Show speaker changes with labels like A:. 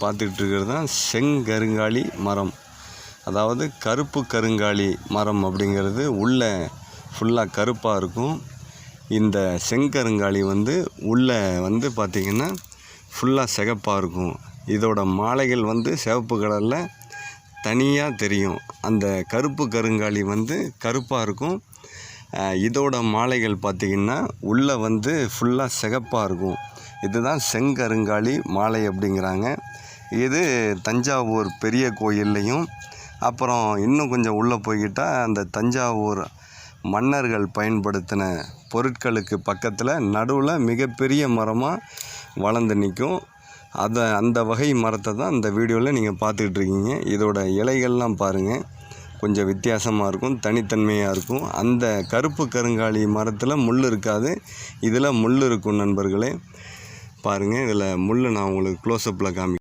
A: பார்த்துக்கிட்டு இருக்கிறது தான் செங்கருங்காலி மரம். அதாவது கருப்பு கருங்காலி மரம் அப்படிங்கிறது உள்ளே ஃபுல்லாக கருப்பாக இருக்கும். இந்த செங்கருங்காலி உள்ளே பார்த்திங்கன்னா ஃபுல்லாக சிகப்பாக இருக்கும். இதோட மாலைகள் சிவப்பு கலரில் தனியாக தெரியும். அந்த கருப்பு கருங்காலி கருப்பாக இருக்கும். இதோட மாலைகள் பார்த்திங்கன்னா உள்ளே ஃபுல்லாக சிகப்பாக இருக்கும். இதுதான் செங்கருங்காலி மாலை அப்படிங்கிறாங்க. இது தஞ்சாவூர் பெரிய கோயில்லையும், அப்புறம் இன்னும் கொஞ்சம் உள்ளே போய்கிட்டால் அந்த தஞ்சாவூர் மன்னர்கள் பயன்படுத்தின பொருட்களுக்கு பக்கத்தில் நடுவில் மிகப்பெரிய மரமாக வளர்ந்து நிற்கும். அந்த வகை மரத்தை தான் இந்த வீடியோவில் நீங்கள் பார்த்துக்கிட்டு இருக்கீங்க. இதோட இலைகள்லாம் பாருங்கள், கொஞ்சம் வித்தியாசமாக இருக்கும், தனித்தன்மையாக இருக்கும். அந்த கருப்பு கருங்காலி மரத்தில் முள் இருக்காது, இதில் முள் இருக்கும் நண்பர்களே. பாருங்கள், இதில் முள் நான் உங்களுக்கு க்ளோஸ்அப்பில் காமிக்கிறேன்.